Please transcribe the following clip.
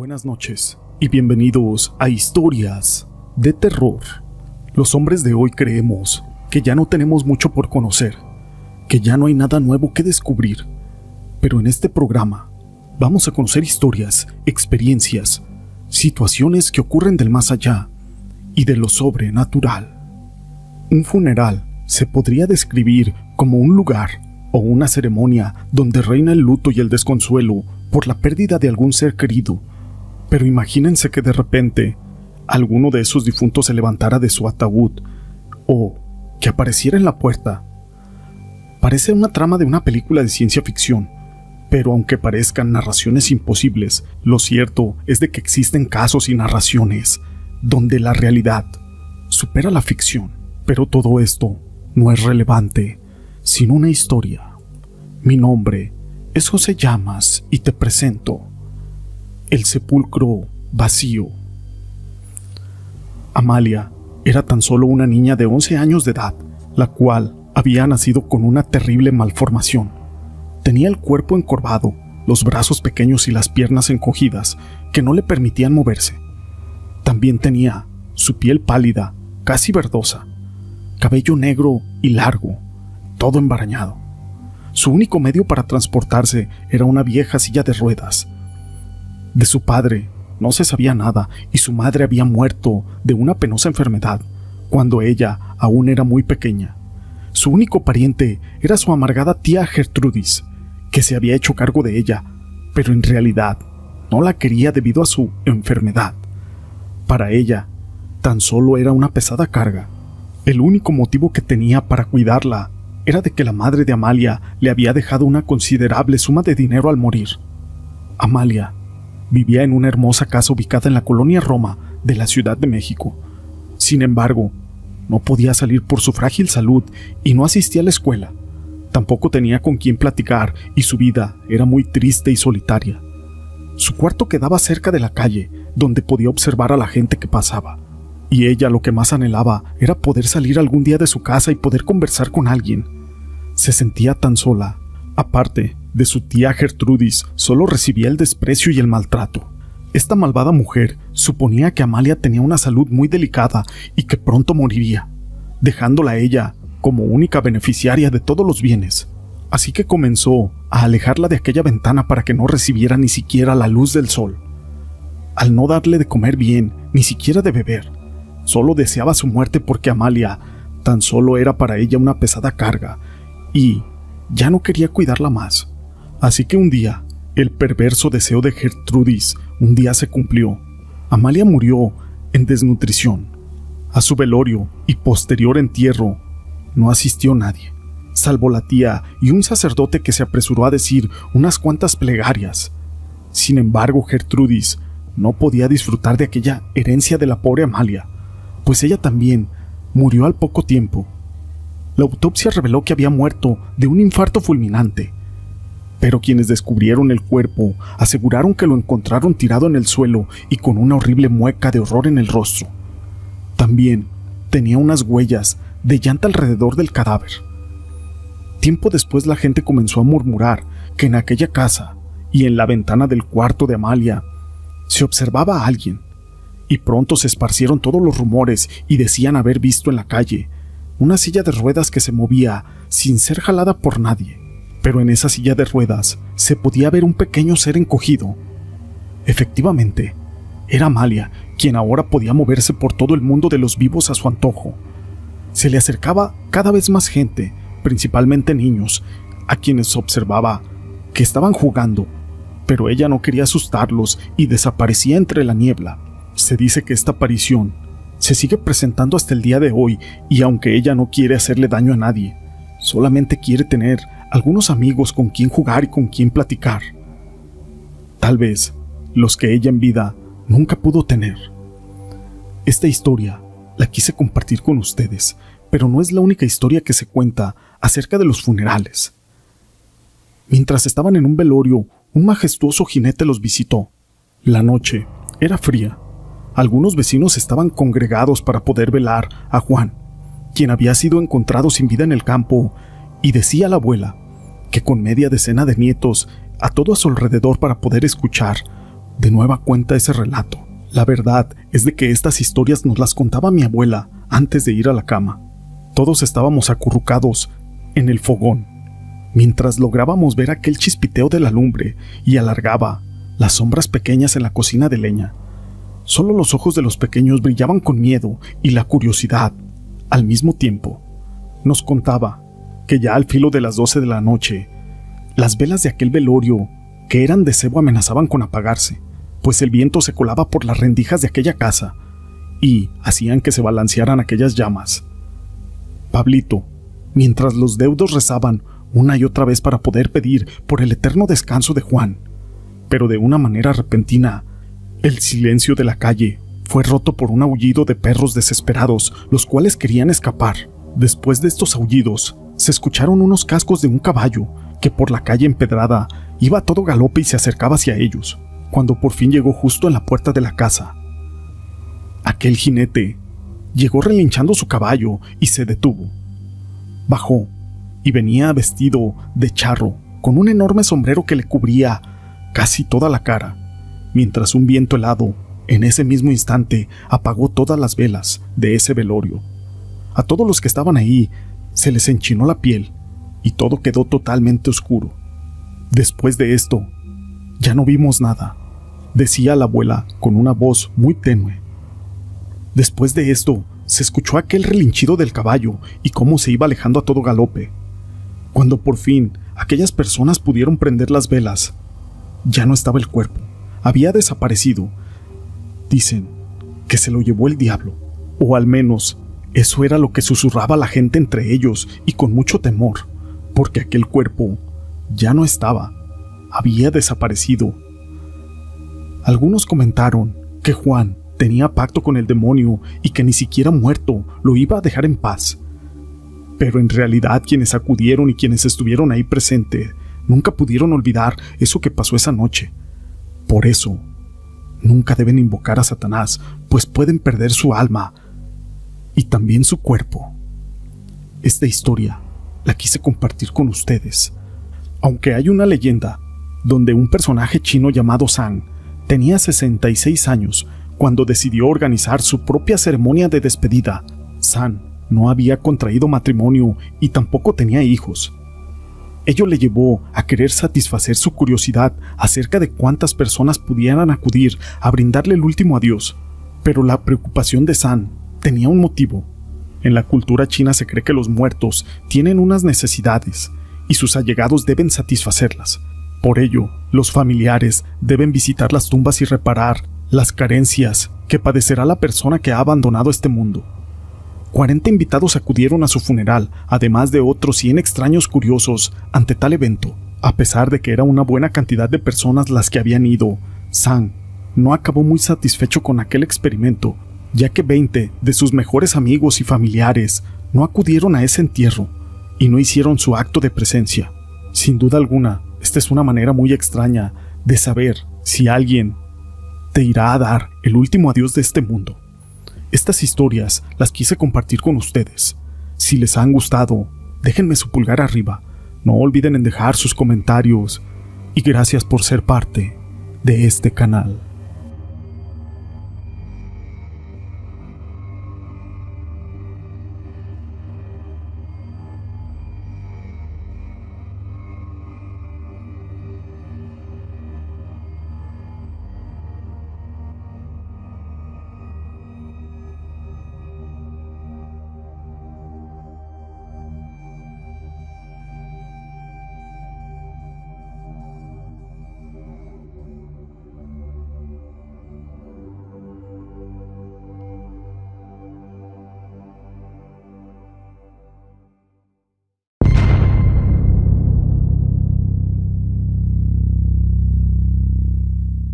buenas noches y bienvenidos a Historias de Terror. Los hombres de hoy creemos que ya no tenemos mucho por conocer, que ya no hay nada nuevo que descubrir, pero en este programa vamos a conocer historias, experiencias, situaciones que ocurren del más allá y de lo sobrenatural. Un funeral se podría describir como un lugar o una ceremonia donde reina el luto y el desconsuelo por la pérdida de algún ser querido. Pero imagínense que de repente alguno de esos difuntos se levantara de su ataúd o que apareciera en la puerta. Parece una trama de una película de ciencia ficción, pero aunque parezcan narraciones imposibles, lo cierto es de que existen casos y narraciones donde la realidad supera la ficción. Pero todo esto no es relevante sin una historia. Mi nombre es José Llamas y te presento El sepulcro vacío. Amalia era tan solo una niña de 11 años de edad, la cual había nacido con una terrible malformación. Tenía el cuerpo encorvado, los brazos pequeños y las piernas encogidas que no le permitían moverse. También tenía su piel pálida, casi verdosa, cabello negro y largo, todo embarañado. Su único medio para transportarse era una vieja silla de ruedas. De su padre no se sabía nada y su madre había muerto de una penosa enfermedad cuando ella aún era muy pequeña. Su único pariente era su amargada tía Gertrudis, que se había hecho cargo de ella, pero en realidad no la quería debido a su enfermedad. Para ella, tan solo era una pesada carga. El único motivo que tenía para cuidarla era de que la madre de Amalia le había dejado una considerable suma de dinero al morir. Amalia vivía en una hermosa casa ubicada en la colonia Roma de la Ciudad de México. Sin embargo, no podía salir por su frágil salud y no asistía a la escuela. Tampoco tenía con quién platicar y su vida era muy triste y solitaria. Su cuarto quedaba cerca de la calle, donde podía observar a la gente que pasaba. Y ella lo que más anhelaba era poder salir algún día de su casa y poder conversar con alguien. Se sentía tan sola. Aparte de su tía Gertrudis, solo recibía el desprecio y el maltrato. Esta malvada mujer suponía que Amalia tenía una salud muy delicada y que pronto moriría, dejándola a ella como única beneficiaria de todos los bienes. Así que comenzó a alejarla de aquella ventana para que no recibiera ni siquiera la luz del sol. Al no darle de comer bien, ni siquiera de beber, solo deseaba su muerte porque Amalia tan solo era para ella una pesada carga y ya no quería cuidarla más. Así que un día, el perverso deseo de Gertrudis un día se cumplió. Amalia murió en desnutrición. A su velorio y posterior entierro no asistió nadie, salvo la tía y un sacerdote que se apresuró a decir unas cuantas plegarias. Sin embargo, Gertrudis no podía disfrutar de aquella herencia de la pobre Amalia, pues ella también murió al poco tiempo. La autopsia reveló que había muerto de un infarto fulminante, pero quienes descubrieron el cuerpo aseguraron que lo encontraron tirado en el suelo y con una horrible mueca de horror en el rostro. También tenía unas huellas de llanta alrededor del cadáver. Tiempo después la gente comenzó a murmurar que en aquella casa y en la ventana del cuarto de Amalia se observaba a alguien, y pronto se esparcieron todos los rumores y decían haber visto en la calle una silla de ruedas que se movía sin ser jalada por nadie, pero en esa silla de ruedas se podía ver un pequeño ser encogido. Efectivamente, era Amalia, quien ahora podía moverse por todo el mundo de los vivos a su antojo. Se le acercaba cada vez más gente, principalmente niños, a quienes observaba que estaban jugando, pero ella no quería asustarlos y desaparecía entre la niebla. Se dice que esta aparición se sigue presentando hasta el día de hoy y aunque ella no quiere hacerle daño a nadie, solamente quiere tener algunos amigos con quien jugar y con quien platicar. Tal vez los que ella en vida nunca pudo tener. Esta historia la quise compartir con ustedes, pero no es la única historia que se cuenta acerca de los funerales. Mientras estaban en un velorio, un majestuoso jinete los visitó. La noche era fría. Algunos vecinos estaban congregados para poder velar a Juan, quien había sido encontrado sin vida en el campo, y decía la abuela que con media decena de nietos a todo a su alrededor para poder escuchar, de nueva cuenta ese relato. La verdad es de que estas historias nos las contaba mi abuela antes de ir a la cama. Todos estábamos acurrucados en el fogón, mientras lográbamos ver aquel chispiteo de la lumbre y alargaba las sombras pequeñas en la cocina de leña. Solo los ojos de los pequeños brillaban con miedo y la curiosidad al mismo tiempo. Nos contaba que ya al filo de las 12 de la noche, las velas de aquel velorio, que eran de cebo, amenazaban con apagarse, pues el viento se colaba por las rendijas de aquella casa y hacían que se balancearan aquellas llamas. Pablito, mientras los deudos rezaban una y otra vez para poder pedir por el eterno descanso de Juan, pero de una manera repentina, el silencio de la calle fue roto por un aullido de perros desesperados, los cuales querían escapar. Después de estos aullidos, se escucharon unos cascos de un caballo que por la calle empedrada iba a todo galope y se acercaba hacia ellos, cuando por fin llegó justo en la puerta de la casa. Aquel jinete llegó relinchando su caballo y se detuvo. Bajó y venía vestido de charro, con un enorme sombrero que le cubría casi toda la cara, mientras un viento helado, en ese mismo instante, apagó todas las velas de ese velorio. A todos los que estaban ahí se les enchinó la piel y todo quedó totalmente oscuro. Después de esto, ya no vimos nada, decía la abuela con una voz muy tenue. Después de esto, se escuchó aquel relinchido del caballo y cómo se iba alejando a todo galope. Cuando por fin aquellas personas pudieron prender las velas, ya no estaba el cuerpo, había desaparecido. Dicen que se lo llevó el diablo, o al menos eso era lo que susurraba la gente entre ellos y con mucho temor, porque aquel cuerpo ya no estaba, había desaparecido. Algunos comentaron que Juan tenía pacto con el demonio y que ni siquiera muerto lo iba a dejar en paz. Pero en realidad quienes acudieron y quienes estuvieron ahí presentes nunca pudieron olvidar eso que pasó esa noche. Por eso, nunca deben invocar a Satanás, pues pueden perder su alma y también su cuerpo. Esta historia la quise compartir con ustedes, aunque hay una leyenda donde un personaje chino llamado San tenía 66 años cuando decidió organizar su propia ceremonia de despedida. San no había contraído matrimonio y tampoco tenía hijos. Ello le llevó a querer satisfacer su curiosidad acerca de cuántas personas pudieran acudir a brindarle el último adiós. Pero la preocupación de San tenía un motivo. En la cultura china se cree que los muertos tienen unas necesidades y sus allegados deben satisfacerlas. Por ello, los familiares deben visitar las tumbas y reparar las carencias que padecerá la persona que ha abandonado este mundo. 40 invitados acudieron a su funeral, además de otros 100 extraños curiosos ante tal evento. A pesar de que era una buena cantidad de personas las que habían ido, San no acabó muy satisfecho con aquel experimento, ya que 20 de sus mejores amigos y familiares no acudieron a ese entierro y no hicieron su acto de presencia. Sin duda alguna, esta es una manera muy extraña de saber si alguien te irá a dar el último adiós de este mundo. Estas historias las quise compartir con ustedes. Si les han gustado, déjenme su pulgar arriba. No olviden en dejar sus comentarios. Y gracias por ser parte de este canal.